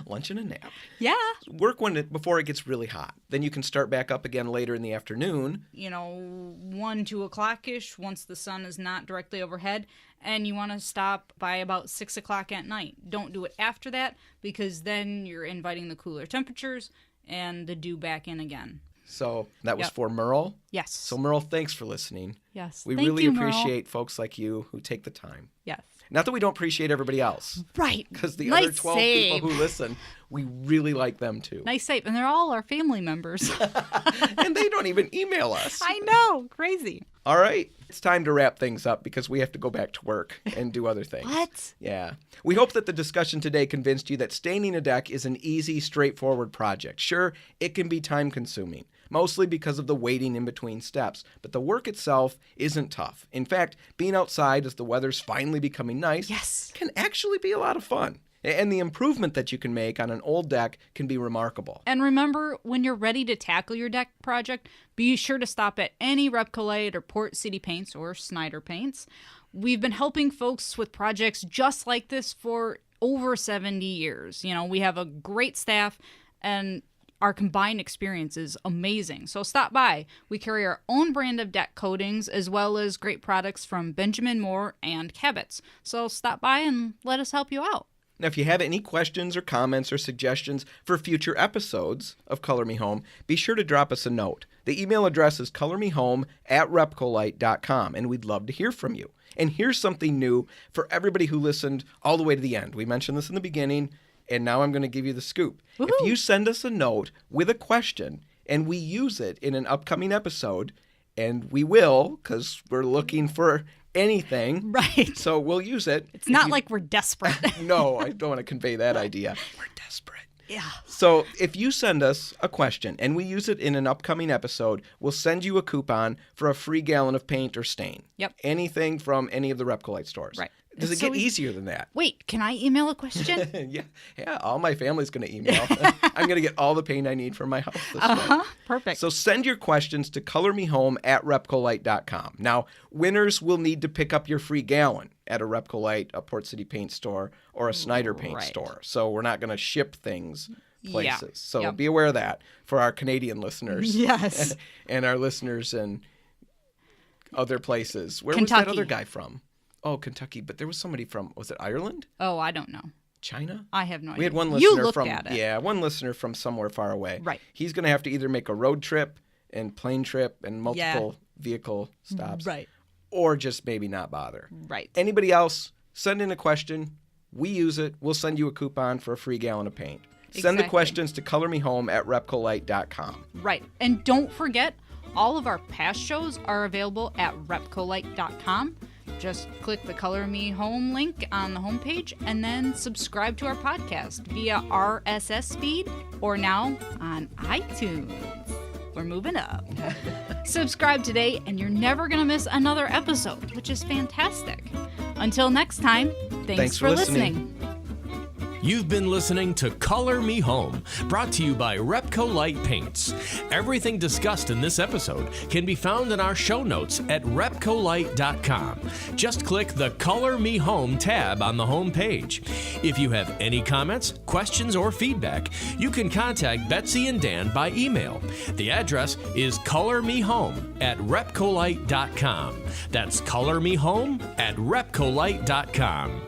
A: lunch and a nap.
B: Yeah.
A: Work before it gets really hot. Then you can start back up again later in the afternoon.
B: 1, 2 o'clock-ish once the sun is not directly overhead. And you want to stop by about 6 o'clock at night. Don't do it after that because then you're inviting the cooler temperatures and the dew back in again.
A: So that was
B: Yep.
A: for Merle.
B: Yes.
A: So Merle, thanks for listening.
B: Yes.
A: We
B: Thank
A: really
B: you, Merle.
A: appreciate folks like you who take the time.
B: Yes.
A: Not that we don't appreciate everybody else.
B: Right.
A: Because the
B: Nice
A: other 12
B: save.
A: people who listen, we really like them too.
B: Nice save. And they're all our family members.
A: And they don't even email us.
B: I know. Crazy.
A: All right. It's time to wrap things up because we have to go back to work and do other things.
B: What?
A: Yeah. We hope that the discussion today convinced you that staining a deck is an easy, straightforward project. Sure, it can be time-consuming, mostly because of the waiting in between steps, but the work itself isn't tough. In fact, being outside as the weather's finally becoming nice
B: Yes.
A: can actually be a lot of fun. And the improvement that you can make on an old deck can be remarkable.
B: And remember, when you're ready to tackle your deck project, be sure to stop at any RepcoLite or Port City Paints or Snyder Paints. We've been helping folks with projects just like this for over 70 years. We have a great staff and our combined experience is amazing. So stop by. We carry our own brand of deck coatings as well as great products from Benjamin Moore and Cabot's. So stop by and let us help you out.
A: Now, if you have any questions or comments or suggestions for future episodes of Color Me Home, be sure to drop us a note. The email address is colormehome@repcolite.com, and we'd love to hear from you. And here's something new for everybody who listened all the way to the end. We mentioned this in the beginning, and now I'm going to give you the scoop.
B: Woohoo!
A: If you send us a note with a question and we use it in an upcoming episode, and we will, because we're looking for anything.
B: Right.
A: So we'll use it.
B: It's not like we're desperate.
A: No, I don't want to convey that idea. We're desperate.
B: Yeah.
A: So if you send us a question and we use it in an upcoming episode, we'll send you a coupon for a free gallon of paint or stain.
B: Yep.
A: Anything from any of the RepcoLite stores.
B: Right.
A: Does
B: It's
A: it
B: so
A: get
B: easy.
A: easier than that?
B: Wait, can I email a question?
A: Yeah, all my family's going to email. I'm going to get all the paint I need for my house this way.
B: Perfect.
A: So send your questions to colormehome@repcolite.com. Now, winners will need to pick up your free gallon at a RepcoLite, a Port City Paint store, or a Snyder Paint
B: Right.
A: store. So we're not going to ship things places.
B: Yeah.
A: So
B: Yep.
A: be aware of that for our Canadian listeners.
B: Yes.
A: And our listeners in other places. Where was
B: Kentucky.
A: that other guy from? Oh, Kentucky. But there was somebody from, was it Ireland?
B: Oh, I don't know.
A: China?
B: I have no idea.
A: We had one
B: You
A: listener
B: looked
A: from
B: at it.
A: yeah, one listener from somewhere far away.
B: Right.
A: He's going to have to either make a road trip and plane trip and multiple vehicle stops,
B: Right.
A: or just maybe not bother.
B: Right.
A: Anybody else, send in a question. We use it. We'll send you a coupon for a free gallon of paint. Send the
B: Exactly.
A: questions to colormehome@repcolite.com.
B: Right. And don't forget, all of our past shows are available at RepcoLite.com. Just click the Color Me Home link on the homepage and then subscribe to our podcast via RSS feed or now on iTunes. We're moving up. Subscribe today and you're never going to miss another episode, which is fantastic. Until next time, thanks for listening.
C: You've been listening to Color Me Home, brought to you by RepcoLite Paints. Everything discussed in this episode can be found in our show notes at RepcoLite.com. Just click the Color Me Home tab on the home page. If you have any comments, questions, or feedback, you can contact Betsy and Dan by email. The address is colormehome@RepcoLite.com. That's colormehome@RepcoLite.com.